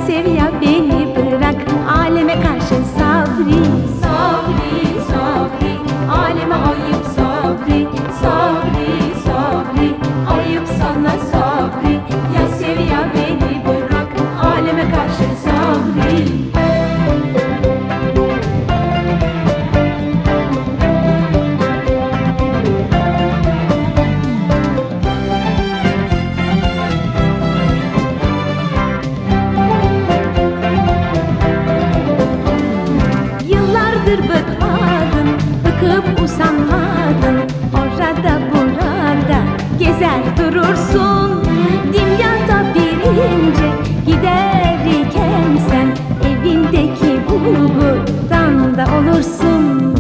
sev ya beni bırak, aleme karşı sabri. Sabri, sabri, aleme ayıp sabri. Sabri, sabri, ayıp sana sabri. Ya sev ya beni bırak, aleme karşı sabri. Bıkmadın, bıkıp usanmadın, orada burada gezer durursun. Dünyada birinci giderken sen evindeki bulgurdan da olursun.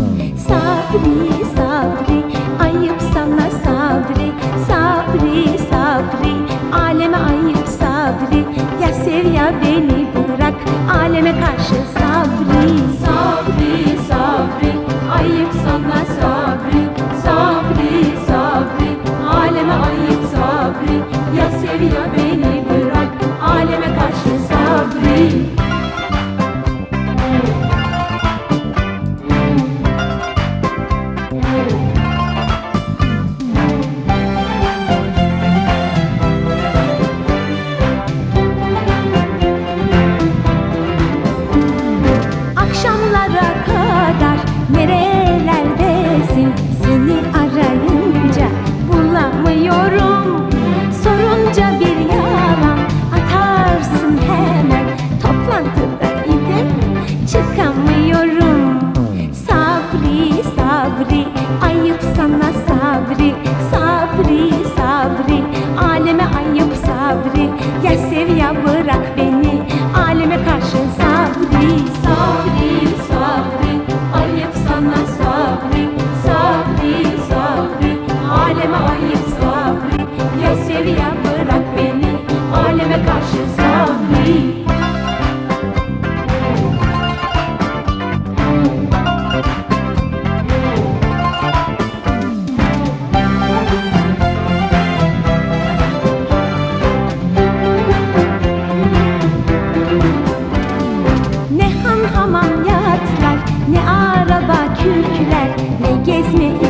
Sabri, sabri, ayıp sana sabri. Sabri, sabri, aleme ayıp sabri. Ya sev ya beni bırak, aleme karşı sabri. Sabri, sabri, ayıp sana sabri. Sabri, sabri, aleme ayıp sabri. Ya sev ya beni bırak, aleme karşı sabri. Akşamlara kadar nerelerdesin? Seni arayınca bulamıyorum. Sorunca bir yalan atarsın hemen. Toplantıda idim, çıkamıyorum. Sabri, sabri, ayıp sana sabri. Sabri, sabri, aleme ayıp sabri. Ya sev ya bırak beni, aleme karşı sabri. Sabri, sabri, ayıp sana sabri. Sabri, sabri, aleme ayıp sabri. Ya sev ya bırak beni, aleme karşı sabri. Ne han hamam yatlar, ne araba kürkler, ne gezme